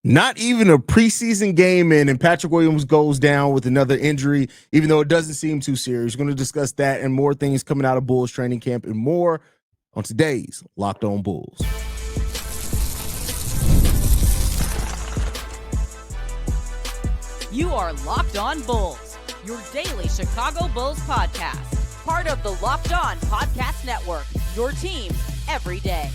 Not even a preseason game in, and Patrick Williams goes down with another injury, even though it doesn't seem too serious. We're going to discuss that and more things coming out of Bulls training camp and more on today's Locked On Bulls. You are Locked On Bulls, your daily Chicago Bulls podcast. Part of the Locked On Podcast Network, your team every day.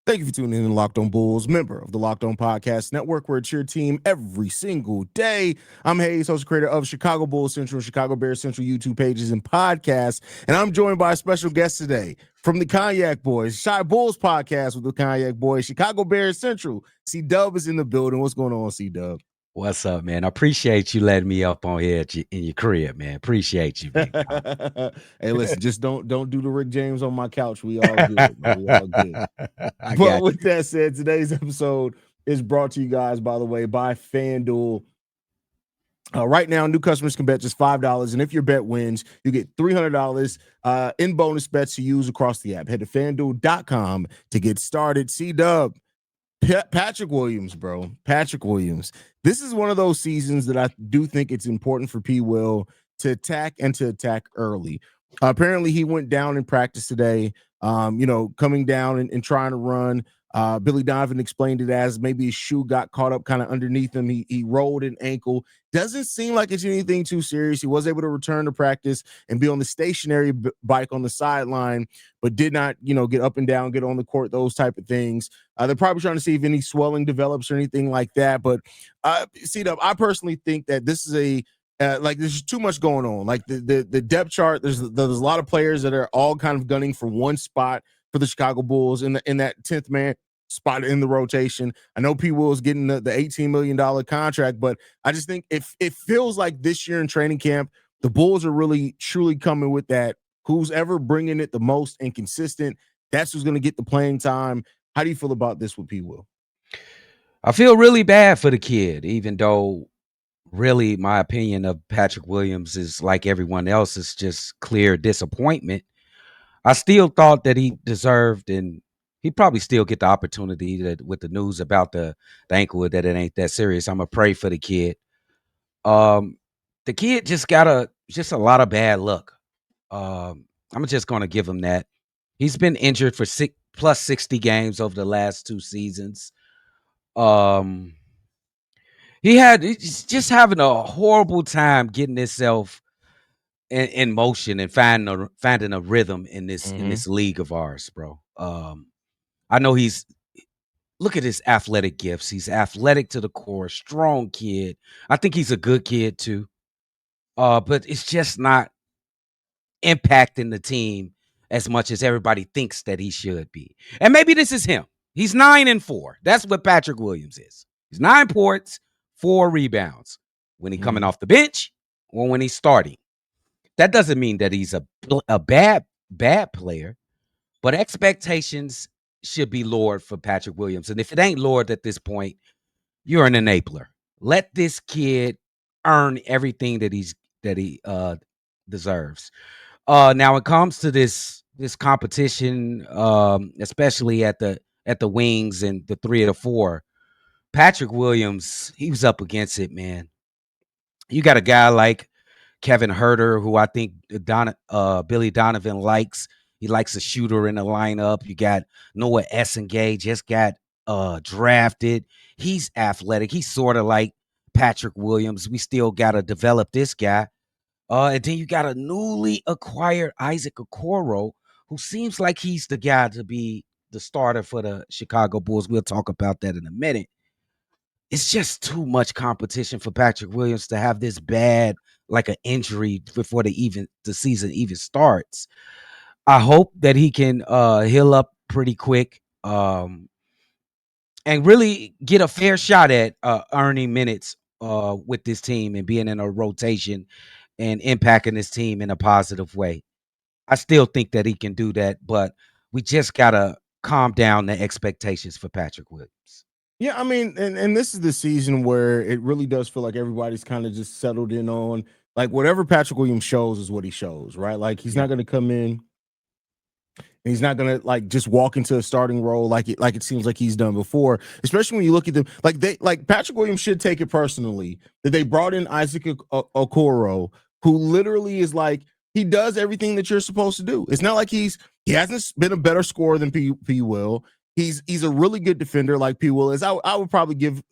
Thank you for tuning in to Locked On Bulls, member of the Locked On Podcast Network, where it's your team every single day. I'm Haize, host and creator of Chicago Bulls Central, Chicago Bears Central YouTube pages and podcasts, and I'm joined by a special guest today from the Cognac Boys, Chi Bulls podcast with the Cognac Boys, Chicago Bears Central. C-Dub is in the building. What's going on, C-Dub? What's up, man? I appreciate you letting me up on here in your crib, man. Appreciate you, man. Hey, listen, just don't do the Rick James on my couch. We all good, man. We all good. But with that said, today's episode is brought to you guys, by the way, by FanDuel. Right now, new customers can bet just $5, and if your bet wins, you get $300 in bonus bets to use across the app. Head to FanDuel.com to get started. C-Dub. Patrick Williams, bro. Patrick Williams. This is one of those seasons that I do think it's important for P. Will to attack and to attack early. Apparently, he went down in practice today, coming down and trying to run. Billy Donovan explained it as maybe his shoe got caught up kind of underneath him. He rolled an ankle. Doesn't seem like it's anything too serious. He was able to return to practice and be on the stationary bike on the sideline, but did not, get up and down, get on the court, those type of things. They're probably trying to see if any swelling develops or anything like that. But C-Dub, I personally think that this is there's too much going on. Like the depth chart, there's a lot of players that are all kind of gunning for one spot for the Chicago Bulls in that 10th man spot in the rotation. I know P. Will is getting the $18 million contract, but I just think it feels like this year in training camp, the Bulls are really truly coming with that. Who's ever bringing it the most and consistent, that's who's going to get the playing time. How do you feel about this with P. Will? I feel really bad for the kid, even though really my opinion of Patrick Williams is like everyone else, is just clear disappointment. I still thought that he deserved, and he probably still get the opportunity that with the news about the ankle, that it ain't that serious. I'm gonna pray for the kid. The kid just got a lot of bad luck. I'm just gonna give him that. He's been injured for plus 60 games over the last 2 seasons. He's just having a horrible time getting himself in motion and finding a rhythm in this league of ours, bro. I know look at his athletic gifts. He's athletic to the core, strong kid. I think he's a good kid too. But it's just not impacting the team as much as everybody thinks that he should be. And maybe this is him. He's 9-4. That's what Patrick Williams is. He's 9 points, 4 rebounds when he's coming off the bench or when he's starting. That doesn't mean that he's a bad player, but expectations should be lowered for Patrick Williams. And if it ain't lowered at this point, you're an enabler. Let this kid earn everything that he deserves. Now it comes to this competition, especially at the wings and the 3 or 4. Patrick Williams, he was up against it, man. You got a guy like Kevin Huerter, who I think Billy Donovan likes. He likes a shooter in the lineup. You got Noa Essengue, just got drafted. He's athletic. He's sort of like Patrick Williams. We still got to develop this guy. And then you got a newly acquired Isaac Okoro, who seems like he's the guy to be the starter for the Chicago Bulls. We'll talk about that in a minute. It's just too much competition for Patrick Williams to have this bad, like an injury before the season even starts. I hope that he can heal up pretty quick and really get a fair shot at earning minutes with this team and being in a rotation and impacting this team in a positive way. I still think that he can do that, but we just got to calm down the expectations for Patrick Williams. Yeah, I mean, and this is the season where it really does feel like everybody's kind of just settled in on, like, whatever Patrick Williams shows is what he shows, right? Like, he's not going to come in and he's not gonna like just walk into a starting role like it seems like he's done before. Especially when you look at them, like Patrick Williams should take it personally that they brought in Isaac Okoro, who literally is like he does everything that you're supposed to do. It's not like he hasn't been a better scorer than P Will. He's a really good defender like P Will is. I would probably give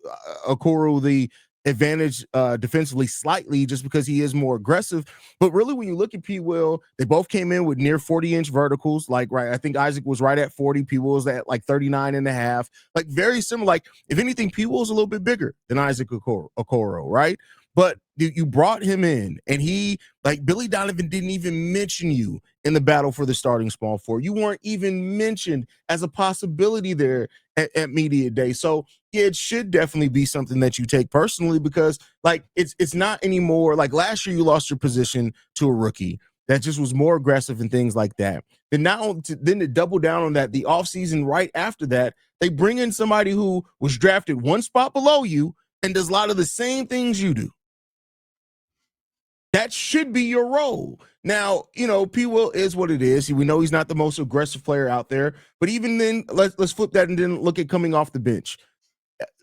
Okoro the advantage defensively slightly just because he is more aggressive. But really, when you look at P Will, they both came in with near 40-inch verticals. Like, right, I think Isaac was right at 40. P Will was at like 39 and a half. Like, very similar. Like, if anything, P Will is a little bit bigger than Isaac Okoro, right? But you brought him in, and he, like, Billy Donovan didn't even mention you in the battle for the starting small forward. You weren't even mentioned as a possibility there at media day. So yeah, it should definitely be something that you take personally because like it's not anymore. Like last year, you lost your position to a rookie that just was more aggressive and things like that. Then then to double down on that, the offseason right after that, they bring in somebody who was drafted one spot below you and does a lot of the same things you do. That should be your role. Now, you know, P. Will is what it is. We know he's not the most aggressive player out there, but even then, let's flip that and then look at coming off the bench.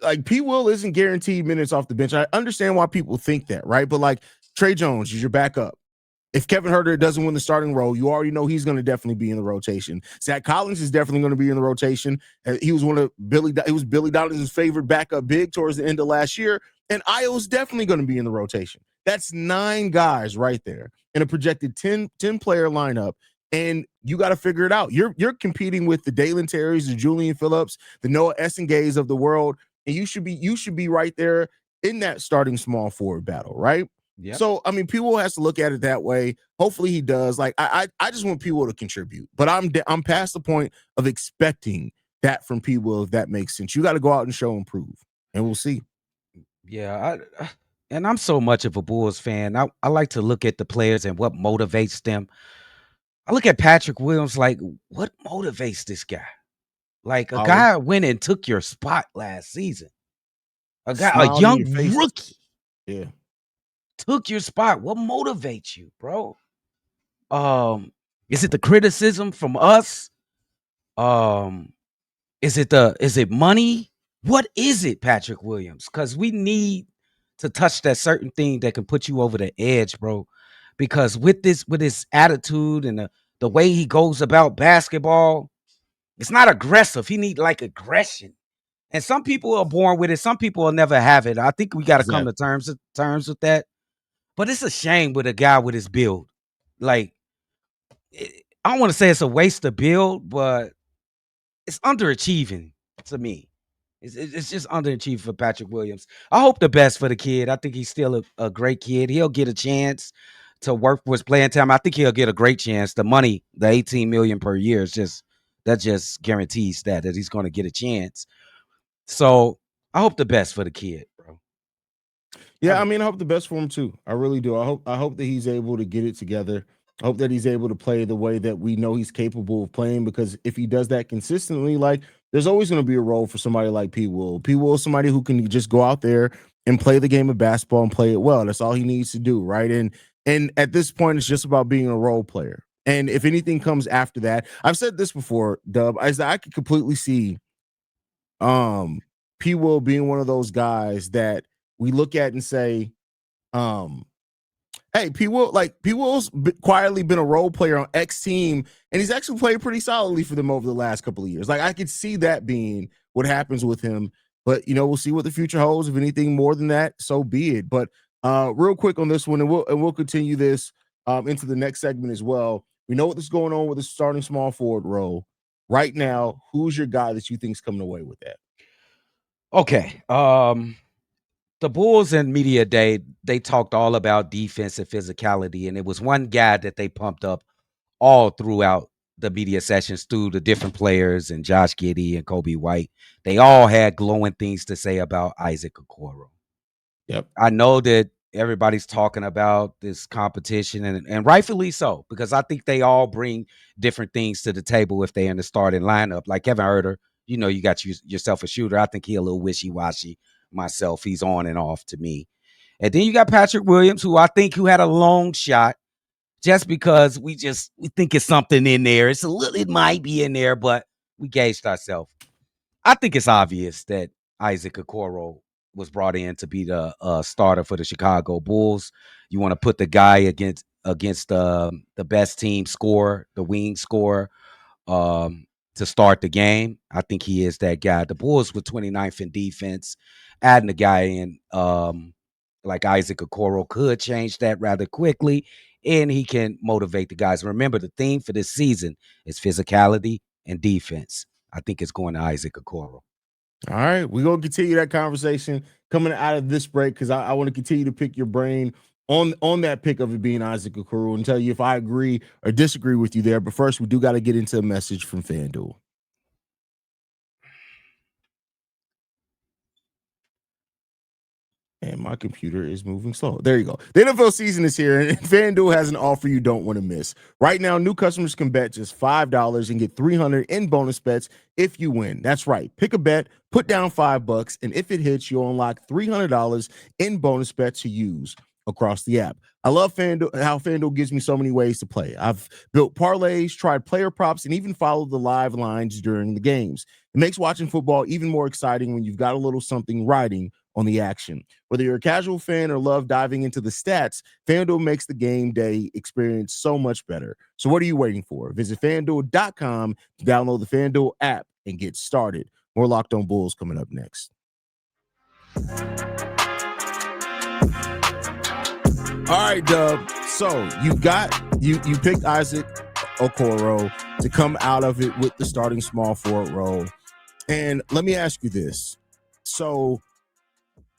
Like P. Will isn't guaranteed minutes off the bench. I understand why people think that, right? But like Trey Jones is your backup. If Kevin Huerter doesn't win the starting role, you already know he's going to definitely be in the rotation. Zach Collins is definitely going to be in the rotation. He was Billy Donovan's favorite backup big towards the end of last year, and Io's definitely going to be in the rotation. That's 9 guys right there in a projected 10 player lineup, and you got to figure it out. You're competing with the Dalen Terrys, the Julian Phillips, the Noa Essengues of the world, and you should be right there in that starting small forward battle, right? Yep. So, I mean, P-Will has to look at it that way. Hopefully he does. Like, I just want P-Will to contribute. But I'm past the point of expecting that from P-Will, if that makes sense. You got to go out and show and prove, and we'll see. Yeah, and I'm so much of a Bulls fan. I like to look at the players and what motivates them. I look at Patrick Williams like, what motivates this guy? Like, a guy went and took your spot last season. A young rookie. Yeah. Took your spot. What motivates you, bro? Is it the criticism from us? Is it money? What is it, Patrick Williams? Because we need to touch that certain thing that can put you over the edge, bro. Because with his attitude and the way he goes about basketball, it's not aggressive. He need like aggression. And some people are born with it. Some people will never have it. I think we got to come to terms with that. But it's a shame with a guy with his build. Like, I don't want to say it's a waste of build, but it's underachieving to me. It's just underachieving for Patrick Williams. I hope the best for the kid. I think he's still a great kid. He'll get a chance to work for his playing time. I think he'll get a great chance. The money, the $18 million per year, is just guarantees that he's going to get a chance. So I hope the best for the kid, bro. Yeah, I mean, I hope the best for him too. I really do. I hope that he's able to get it together. I hope that he's able to play the way that we know he's capable of playing, because if he does that consistently, like there's always going to be a role for somebody like P. Will. P. Will is somebody who can just go out there and play the game of basketball and play it well. That's all he needs to do, right? And at this point, it's just about being a role player. And if anything comes after that, I've said this before, Dub, I could completely see P. Will being one of those guys that we look at and say, hey, P. Will's quietly been a role player on X team, and he's actually played pretty solidly for them over the last couple of years. Like, I could see that being what happens with him, but you know, we'll see what the future holds. If anything more than that, so be it. But real quick on this one, and we'll continue this into the next segment as well. We know what's going on with the starting small forward role right now. Who's your guy that you think is coming away with that? Okay. The Bulls and media day, they talked all about defensive physicality, and it was one guy that they pumped up all throughout the media sessions through the different players and Josh Giddey and Coby White. They all had glowing things to say about Isaac Okoro. Yep. I know that everybody's talking about this competition, and rightfully so, because I think they all bring different things to the table if they're in the starting lineup. Like Kevin Huerter, you know, you got yourself a shooter. I think he's a little wishy-washy myself. He's on and off to me. And then you got Patrick Williams, who had a long shot just because we think it's something in there. It might be in there, but we gauged ourselves. I think it's obvious that Isaac Okoro was brought in to be the starter for the Chicago Bulls. You want to put the guy against the best team scorer, the wing scorer, um, to start the game. I think he is that guy. The Bulls were 29th in defense. Adding a guy in like Isaac Okoro could change that rather quickly, and he can motivate the guys. Remember, the theme for this season is physicality and defense. I think it's going to Isaac Okoro. All right, we're going to continue that conversation coming out of this break because I want to continue to pick your brain on that pick of it being Isaac Okoro and tell you if I agree or disagree with you there. But first, we do got to get into a message from FanDuel. And my computer is moving slow. There you go. The NFL season is here, and FanDuel has an offer you don't want to miss. Right now, new customers can bet just $5 and get $300 in bonus bets if you win. That's right. Pick a bet, put down $5, and if it hits, you'll unlock $300 in bonus bets to use across the app. I love FanDuel, how FanDuel gives me so many ways to play. I've built parlays, tried player props, and even followed the live lines during the games. It makes watching football even more exciting when you've got a little something riding on the action. Whether you're a casual fan or love diving into the stats, FanDuel makes the game day experience so much better. So what are you waiting for? Visit FanDuel.com to download the FanDuel app and get started. More Locked On Bulls coming up next. All right, Dub. So you picked Isaac Okoro to come out of it with the starting small forward role. And let me ask you this. So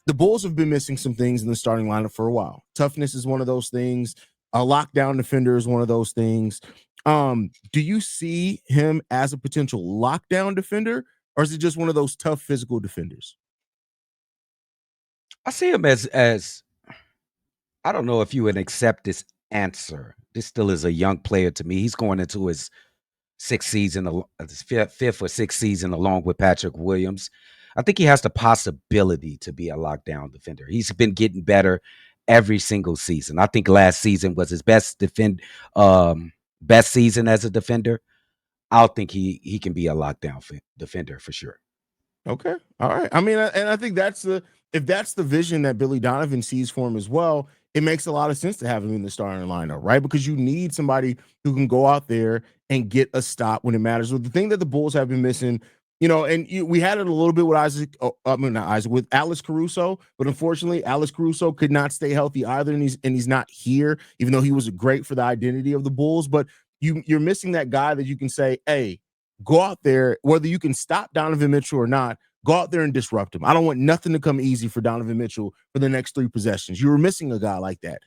the Bulls have been missing some things in the starting lineup for a while. Toughness is one of those things. A lockdown defender is one of those things. Do you see him as a potential lockdown defender, or is it just one of those tough physical defenders? I see him as I don't know if you would accept this answer. This still is a young player to me. He's going into his sixth season, his fifth or sixth season, along with Patrick Williams. I think he has the possibility to be a lockdown defender. He's been getting better every single season. I think last season was his best season as a defender. I think he can be a lockdown defender for sure. Okay. All right. I mean, and I think if that's the vision that Billy Donovan sees for him as well, it makes a lot of sense to have him in the starting lineup, right? Because you need somebody who can go out there and get a stop when it matters. Well, the thing that the Bulls have been missing, and we had it a little bit with with Alex Caruso, but unfortunately, Alex Caruso could not stay healthy either, and he's not here, even though he was great for the identity of the Bulls. But you're missing that guy that you can say, hey, go out there, whether you can stop Donovan Mitchell or not, go out there and disrupt him. I don't want nothing to come easy for Donovan Mitchell for the next 3 possessions. You were missing a guy like that.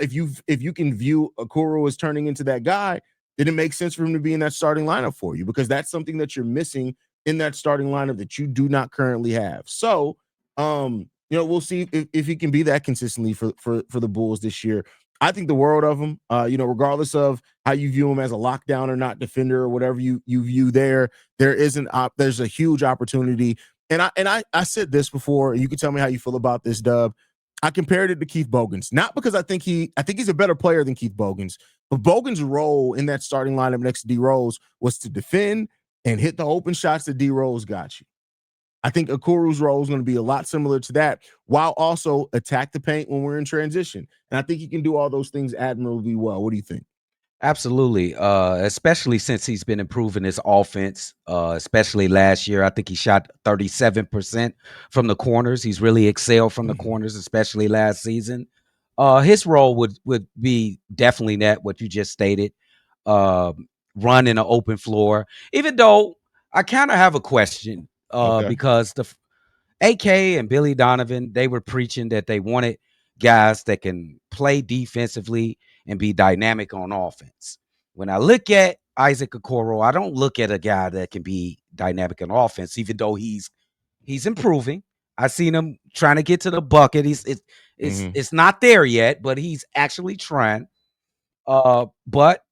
If you can view Okoro as turning into that guy, then it makes sense for him to be in that starting lineup for you, because that's something that you're missing in that starting lineup that you do not currently have. So, we'll see if he can be that consistently for the Bulls this year. I think the world of him, regardless of how you view him as a lockdown or not defender or whatever you view there's a huge opportunity. And I said this before, and you can tell me how you feel about this, Dub. I compared it to Keith Bogans, not because I think he's a better player than Keith Bogans, but Bogans' role in that starting lineup next to D Rose was to defend and hit the open shots that D Rose got you. I think Okoro's role is going to be a lot similar to that, while also attack the paint when we're in transition. And I think he can do all those things admirably well. What do you think? Absolutely, especially since he's been improving his offense, especially last year. I think he shot 37% from the corners. He's really excelled from the corners, especially last season. His role would be definitely that, what you just stated, run in an open floor. Even though I kind of have a question, because the AK and Billy Donovan, they were preaching that they wanted guys that can play defensively and be dynamic on offense. When I look at Isaac Okoro, I don't look at a guy that can be dynamic on offense, even though he's improving. I've seen him trying to get to the bucket. It's not there yet, but he's actually trying. But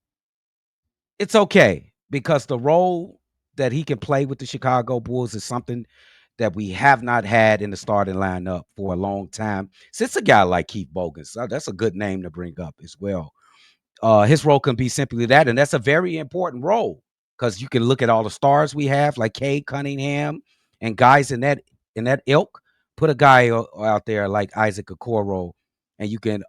it's okay, because the role that he can play with the Chicago Bulls is something that we have not had in the starting lineup for a long time since a guy like Keith Bogans. That's a good name to bring up as well. His role can be simply that, and that's a very important role because you can look at all the stars we have, like Cade Cunningham and guys in that ilk. Put a guy out there like Isaac Okoro, and you can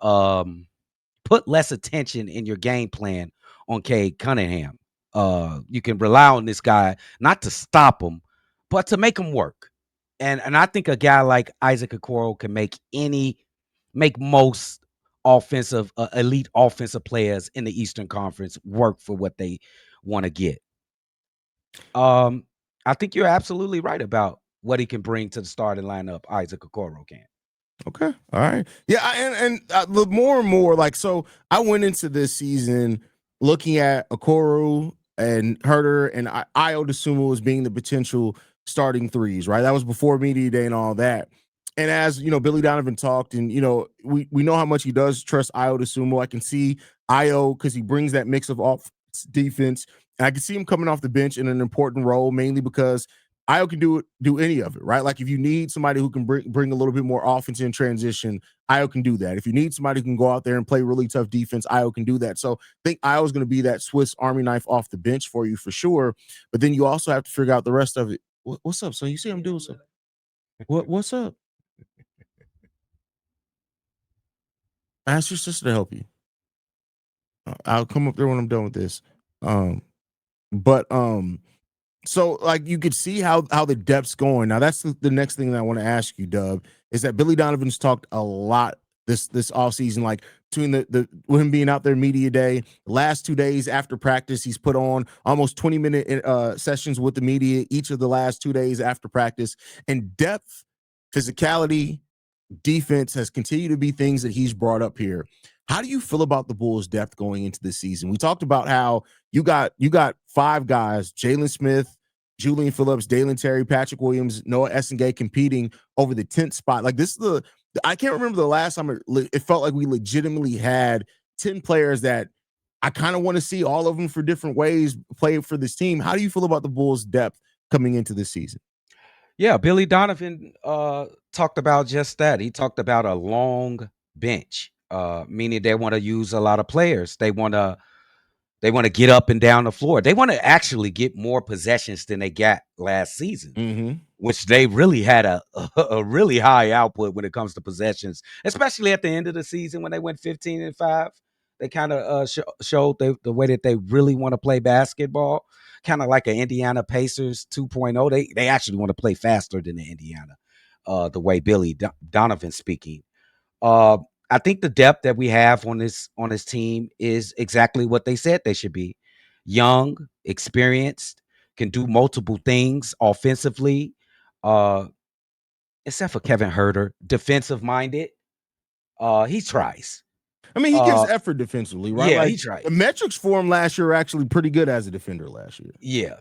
put less attention in your game plan on Cade Cunningham. You can rely on this guy not to stop him, but to make him work. And I think a guy like Isaac Okoro can make most offensive elite offensive players in the Eastern Conference work for what they want to get. I think you're absolutely right about what he can bring to the starting lineup. Isaac Okoro can. Okay. All right. Yeah. The more and more, like, so I went into this season looking at Okoro and Herter and Io DeSumo as being the potential starting threes, right? That was before media day and all that. And as you know, Billy Donovan talked, and you know, we know how much he does trust Io DeSumo. I can see Io because he brings that mix of off defense, and I can see him coming off the bench in an important role, mainly because Io can do any of it, right? Like if you need somebody who can bring a little bit more offense in transition, Io can do that. If you need somebody who can go out there and play really tough defense, Io can do that. So I think Io is going to be that Swiss Army knife off the bench for you for sure. But then you also have to figure out the rest of it. What's up? So you see I'm doing something. What's up? Ask your sister to help you. I'll come up there when I'm done with this. But so like you could see how the depth's going. Now that's the next thing that I want to ask you, Dub, is that Billy Donovan's talked a lot this offseason, like between the with him being out there media day, last 2 days after practice, he's put on almost 20-minute sessions with the media each of the last 2 days after practice. And depth, physicality, defense has continued to be things that he's brought up here. How do you feel about the Bulls' depth going into this season? We talked about how you got 5 guys: Jalen Smith, Julian Phillips, Dalen Terry, Patrick Williams, Noa Essengue competing over the 10th spot. Like this is I can't remember the last time it felt like we legitimately had 10 players that I kind of want to see all of them for different ways play for this team. How do you feel about the Bulls' depth coming into this season? Yeah, Billy Donovan talked about just that. He talked about a long bench, meaning they want to use a lot of players. They want to get up and down the floor. They want to actually get more possessions than they got last season, which they really had a really high output when it comes to possessions, especially at the end of the season when they went 15-5. They kind of showed the way that they really want to play basketball, kind of like an Indiana Pacers 2.0. They actually want to play faster than the Indiana, the way Billy Donovan speaking. I think the depth that we have on this team is exactly what they said they should be: young, experienced, can do multiple things offensively. Except for Kevin Herter, defensive minded. He tries. I mean, he gives effort defensively, right? Yeah, like, he tried. The metrics for him last year were actually pretty good as a defender last year. Yeah.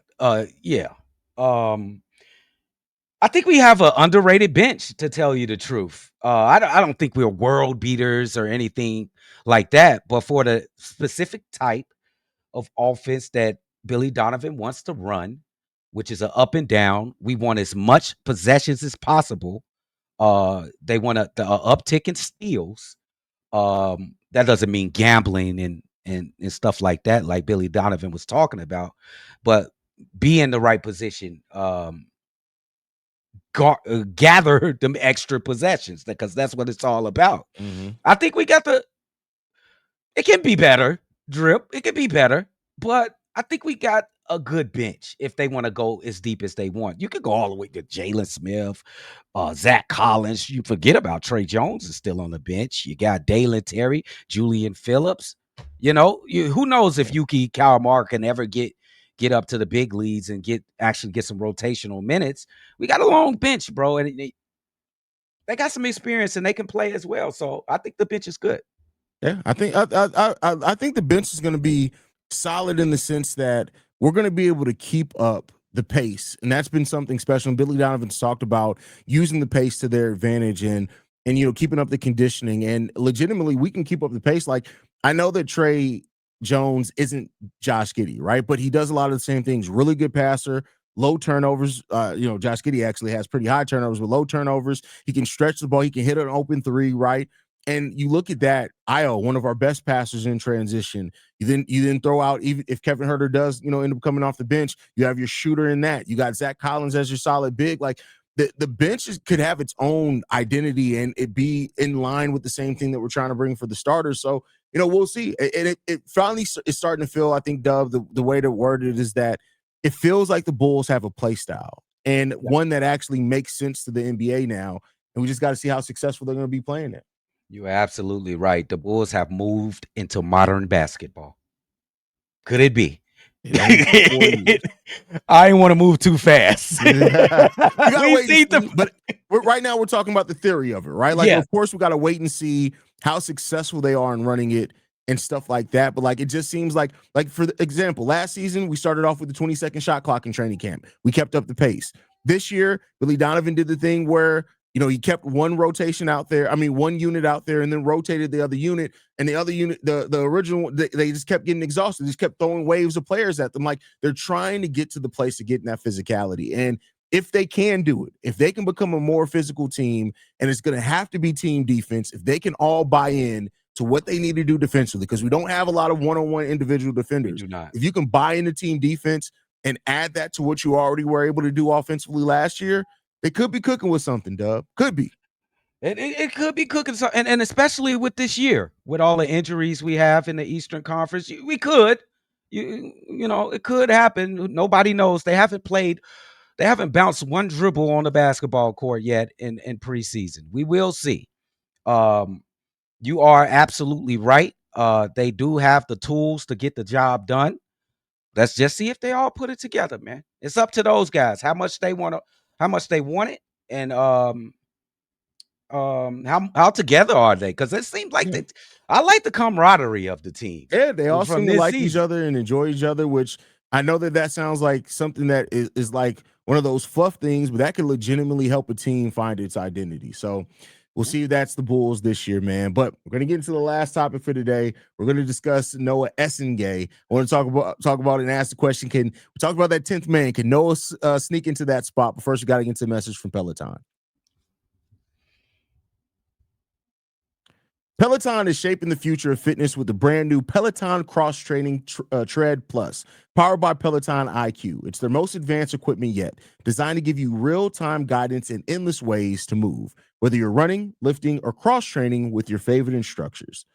I think we have an underrated bench, to tell you the truth. I don't think we're world beaters or anything like that, but for the specific type of offense that Billy Donovan wants to run, which is an up and down, we want as much possessions as possible. They want the uptick in steals. That doesn't mean gambling and stuff like that, like Billy Donovan was talking about, but be in the right position. Gather them extra possessions, because that's what it's all about. I think we got it can be better, Drip. It can be better, but I think we got a good bench if they want to go as deep as they want. You could go all the way to Jalen Smith, Zach Collins. You forget about Trey Jones is still on the bench. You got Dalen Terry, Julian Phillips. You know, who knows if Yuki Kawamura can ever get up to the big leagues and actually get some rotational minutes. We got a long bench, bro, and they got some experience and they can play as well. So I think the bench is good. Yeah, I think the bench is going to be solid in the sense that we're going to be able to keep up the pace, and that's been something special. And Billy Donovan's talked about using the pace to their advantage and keeping up the conditioning. And legitimately, we can keep up the pace. Like, I know that Trey Jones isn't Josh Giddey, right? But he does a lot of the same things. Really good passer, low turnovers. Josh Giddey actually has pretty high turnovers with low turnovers. He can stretch the ball. He can hit an open three, right? And you look at that, Io, one of our best passers in transition. You then throw out, even if Kevin Huerter does, end up coming off the bench, you have your shooter in that. You got Zach Collins as your solid big. Like the bench could have its own identity and it be in line with the same thing that we're trying to bring for the starters. So, we'll see. And it finally is starting to feel, I think, Dub, the way to word it is that it feels like the Bulls have a play style and one that actually makes sense to the NBA now. And we just got to see how successful they're going to be playing it. You're absolutely right. The Bulls have moved into modern basketball. Could it be? I didn't want to move too fast. You gotta wait see, but right now we're talking about the theory of it, right? Like, of course, we got to wait and see how successful they are in running it and stuff like that. But like, it just seems like for example, last season we started off with the 20-second shot clock in training camp. We kept up the pace. This year, Billy Donovan did the thing where he kept one rotation out there. I mean, one unit out there, and then rotated the other unit. And the other unit, the original, they just kept getting exhausted. They just kept throwing waves of players at them. Like, they're trying to get to the place of getting that physicality. And if they can do it, if they can become a more physical team, and it's going to have to be team defense, if they can all buy in to what they need to do defensively, because we don't have a lot of one-on-one individual defenders. We do not. If you can buy into team defense and add that to what you already were able to do offensively last year, they could be cooking with something, Dub. Could be. It could be cooking something. And especially with this year, with all the injuries we have in the Eastern Conference, we could. It could happen. Nobody knows. They haven't bounced one dribble on the basketball court yet in preseason. We will see. You are absolutely right. They do have the tools to get the job done. Let's just see if they all put it together, man. It's up to those guys how much they want it, and how together are they? Because it seems like I like the camaraderie of the team. Yeah, they all seem to like each other and enjoy each other, which I know that sounds like something that is like one of those fluff things, but that could legitimately help a team find its identity. So we'll see if that's the Bulls this year, man. But we're going to get into the last topic for today. We're going to discuss Noa Essengue. I want to talk about it and ask the question, can we talk about that 10th man? Can Noah sneak into that spot? But first, we got to get into a message from Peloton. Peloton is shaping the future of fitness with the brand new Peloton Cross Training Tread Plus, powered by Peloton IQ. It's their most advanced equipment yet, designed to give you real-time guidance and endless ways to move, whether you're running, lifting, or cross-training with your favorite instructors.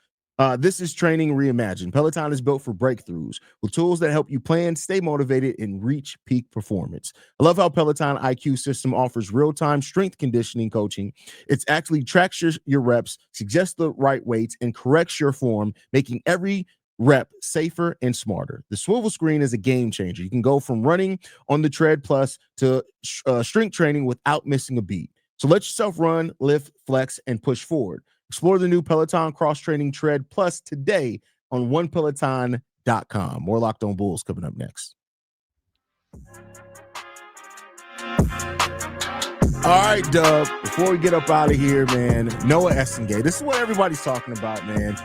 This is training reimagined. Peloton is built for breakthroughs with tools that help you plan, stay motivated, and reach peak performance. I love how Peloton IQ system offers real-time strength conditioning coaching. It actually tracks your reps, suggests the right weights, and corrects your form, making every rep safer and smarter. The swivel screen is a game changer. You can go from running on the Tread Plus to strength training without missing a beat. So let yourself run, lift, flex, and push forward. Explore the new Peloton Cross Training Tread Plus today on onepeloton.com. More Locked On Bulls coming up next. All right, Dub, before we get up out of here, man, Noa Essengue. This is what everybody's talking about, man.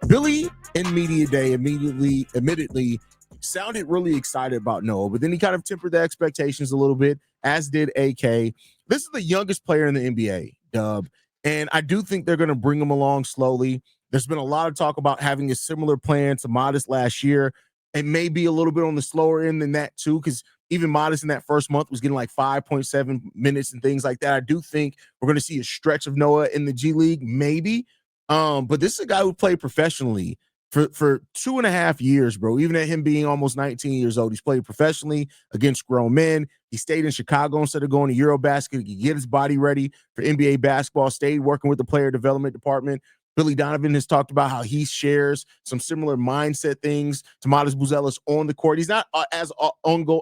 Billy in media day admittedly sounded really excited about Noah, but then he kind of tempered the expectations a little bit, as did AK. This is the youngest player in the NBA, Dub. And I do think they're going to bring him along slowly. There's been a lot of talk about having a similar plan to Modest last year. It may be a little bit on the slower end than that, too, because even Modest in that first month was getting like 5.7 minutes and things like that. I do think we're going to see a stretch of Noah in the G League, maybe. But this is a guy who played professionally for 2.5 years, bro. Even at him being almost 19 years old, he's played professionally against grown men. He stayed in Chicago instead of going to Eurobasket. He could get his body ready for NBA basketball, stayed working with the player development department. Billy Donovan has talked about how he shares some similar mindset things to Modest Buzelis on the court. He's not as outgoing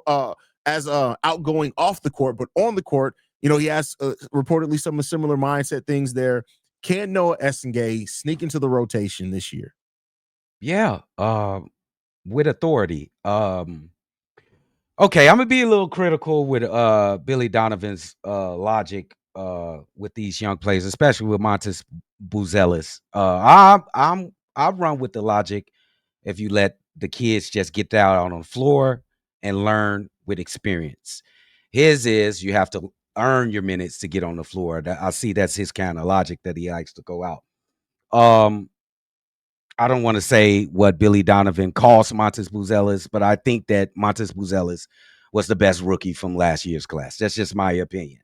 off the court, but on the court, he has reportedly some similar mindset things there. Can Noa Essengue sneak into the rotation this year? Yeah, with authority. Okay, I'm gonna be a little critical with Billy Donovan's logic with these young players, especially with Montes Buzelis. I'll run with the logic if you let the kids just get out on the floor and learn with experience. His is you have to earn your minutes to get on the floor. I see that's his kind of logic that he likes to go out. I don't want to say what Billy Donovan calls Montes Buzelis, but I think that Montes Buzelis was the best rookie from last year's class. That's just my opinion.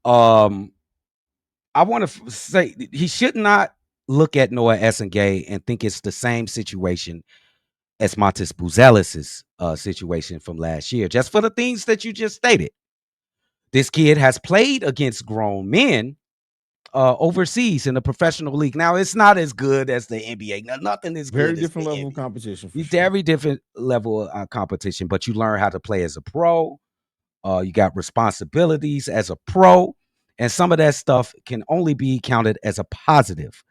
I want to say he should not look at Noa Essengue and think it's the same situation as Montes Buzelis' situation from last year, just for the things that you just stated. This kid has played against grown men overseas in the professional league. Now, it's not as good as the NBA. Nothing is Very good as different the level of NBA. competition for sure. Very different level of competition, but you learn how to play as a pro. You got responsibilities as a pro, and some of that stuff can only be counted as a positive.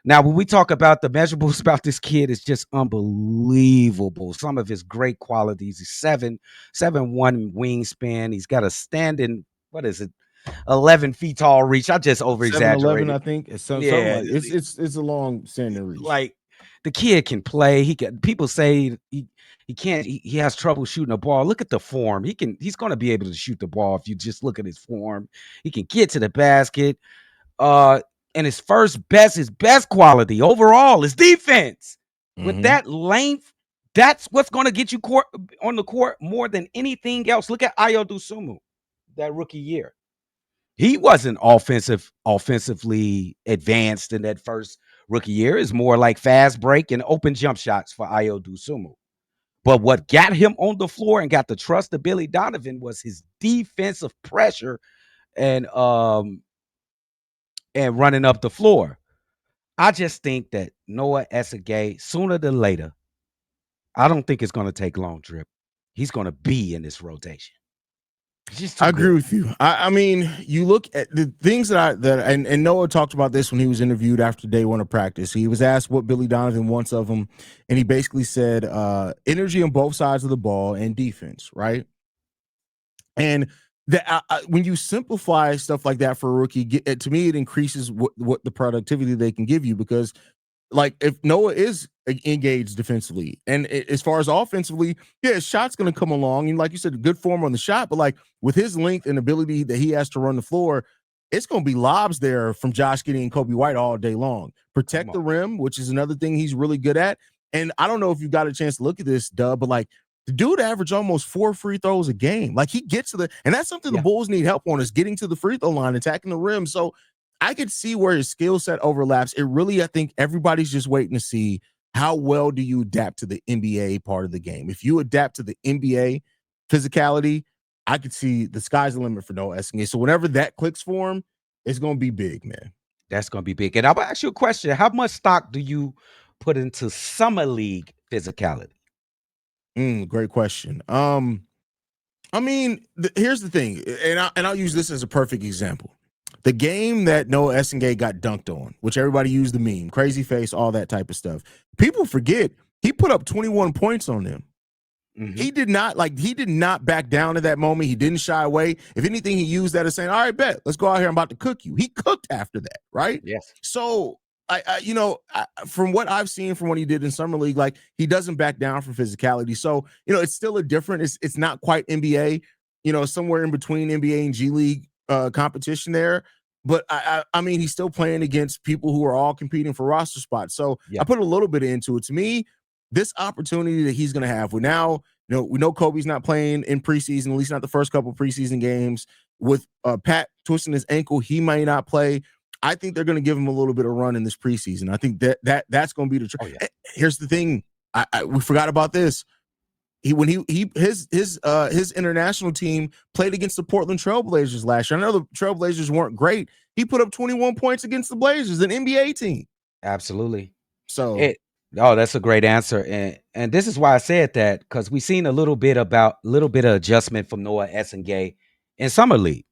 Now, when we talk about the measurables about this kid, it's just unbelievable. Some of his great qualities. He's 7'1" wingspan. He's got a standing, 11 feet tall reach. I just over 7'11", exaggerated. I think. It's something Yeah, like it's a long standing reach. like the kid can play. He can. People say he can't. He has trouble shooting a ball. Look at the form. He's going to be able to shoot the ball if you just look at his form. He can get to the basket. And his best quality overall is defense. With that length, that's what's going to get you on the court more than anything else. Look at Ayo Dosunmu, that rookie year. He wasn't offensively advanced in that first rookie year. It's more like fast break and open jump shots for Ayo Dosunmu. But what got him on the floor and got the trust of Billy Donovan was his defensive pressure and running up the floor. I just think that Noa Essengue, sooner than later, I don't think it's going to take long, Drip. He's going to be in this rotation. I agree with you. I mean, you look at the things and Noah talked about this when he was interviewed after day one of practice. He was asked what Billy Donovan wants of him, and he basically said energy on both sides of the ball and defense, right? And when you simplify stuff like that for a rookie, to me, it increases what the productivity they can give you, because like if Noah is engaged defensively and as far as offensively, yeah, his shot's going to come along. And like you said, good form on the shot, but like with his length and ability that he has to run the floor, it's going to be lobs there from Josh Giddey and Coby White all day long. Protect the rim, which is another thing he's really good at. And I don't know if you got a chance to look at this, Dub, but like the dude averaged almost 4 free throws a game. Like he gets to and that's something the Bulls need help on, is getting to the free throw line, attacking the rim. So I could see where his skill set overlaps. It really, I think everybody's just waiting to see how well do you adapt to the NBA part of the game. If you adapt to the NBA physicality, I could see the sky's the limit for Noa Essengue. So whenever that clicks for him, it's going to be big, man. That's going to be big. And I'll ask you a question. How much stock do you put into summer league physicality? Great question. I mean, here's the thing, and I'll use this as a perfect example. The game that Noa Essengue got dunked on, which everybody used the meme, crazy face, all that type of stuff. People forget he put up 21 points on them. Mm-hmm. He did not back down at that moment. He didn't shy away. If anything, he used that as saying, all right, bet, let's go out here. I'm about to cook you. He cooked after that, right? Yes. So from what I've seen from what he did in summer league, like he doesn't back down from physicality. So, it's still a different, it's not quite NBA, somewhere in between NBA and G League competition there. But I mean, he's still playing against people who are all competing for roster spots. So I put a little bit into it. To me, this opportunity that he's going to have, we know Coby's not playing in preseason, at least not the first couple of preseason games. With Pat twisting his ankle, he may not play. I think they're going to give him a little bit of run in this preseason. I think that's going to be the Here's the thing. We forgot about this. His international team played against the Portland Trailblazers last year. I know the Trailblazers weren't great. He put up 21 points against the Blazers, an NBA team. Absolutely. So that's a great answer. And this is why I said that, because we've seen a little bit of adjustment from Noa Essengue in summer league.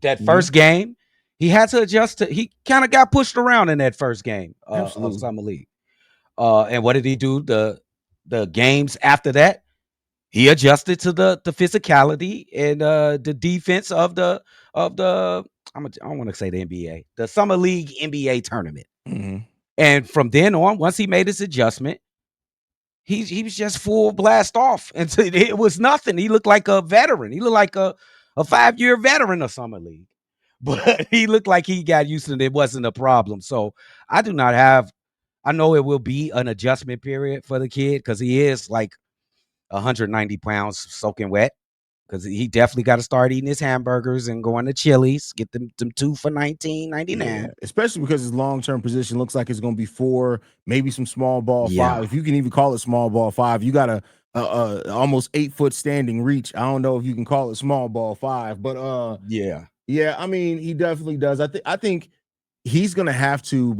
That first game, he had to adjust he kind of got pushed around in that first game of summer league. And what did he do? The games after that, he adjusted to the physicality and the defense of the I don't want to say the NBA, the summer league NBA tournament. Mm-hmm. And from then on, once he made his adjustment, he was just full blast off. And it was nothing. He looked like a veteran. He looked like a 5-year veteran of summer league. but he looked like he got used to it. It wasn't a problem. So I do not have. I know it will be an adjustment period for the kid because he is like 190 pounds soaking wet. Because he definitely got to start eating his hamburgers and going to Chili's, get them 2 for $19.99. Yeah, especially because his long-term position looks like it's going to be 4, maybe some small ball 5. If you can even call it small ball 5, you got a almost 8-foot standing reach. I don't know if you can call it small ball 5, but yeah. I mean, he definitely does. I think he's going to have to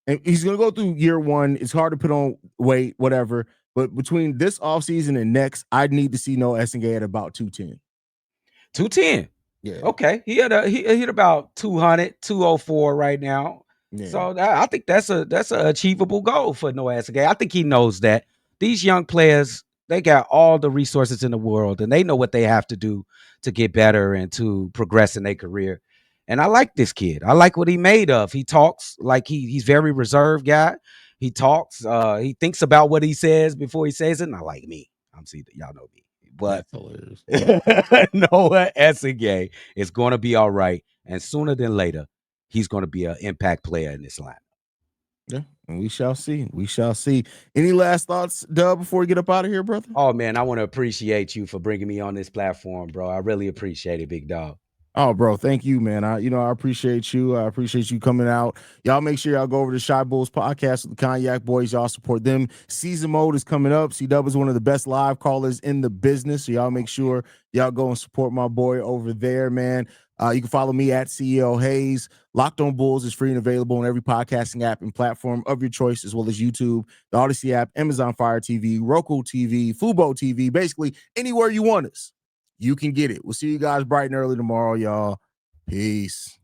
and he's going to go through year 1. It's hard to put on weight, whatever. But between this offseason and next, I'd need to see Noa Essengue at about 210. 210. Yeah. Okay. He hit about 200, 204 right now. Yeah. So I think that's a achievable goal for Noa Essengue. I think he knows that these young players, they got all the resources in the world and they know what they have to do to get better and to progress in their career. And I like this kid. I like what he made of. He talks like he's very reserved guy. He talks, he thinks about what he says before he says it. Not like me. Y'all know me. But Noa Essengue is going to be all right. And sooner than later, he's going to be an impact player in this lineup. Yeah, and we shall see. We shall see. Any last thoughts, Dub, before we get up out of here, brother? Oh, man, I want to appreciate you for bringing me on this platform, bro. I really appreciate it, big dog. Oh, bro, thank you, man. I appreciate you. I appreciate you coming out. Y'all make sure y'all go over to Shy Bulls podcast with the Cognac Boys. Y'all support them. Season mode is coming up. C-Dub is one of the best live callers in the business. So y'all make sure y'all go and support my boy over there, man. You can follow me at CEO Haize. Locked on Bulls is free and available on every podcasting app and platform of your choice, as well as YouTube, the Odyssey app, Amazon Fire TV, Roku TV, Fubo TV, basically anywhere you want us. You can get it. We'll see you guys bright and early tomorrow, y'all. Peace.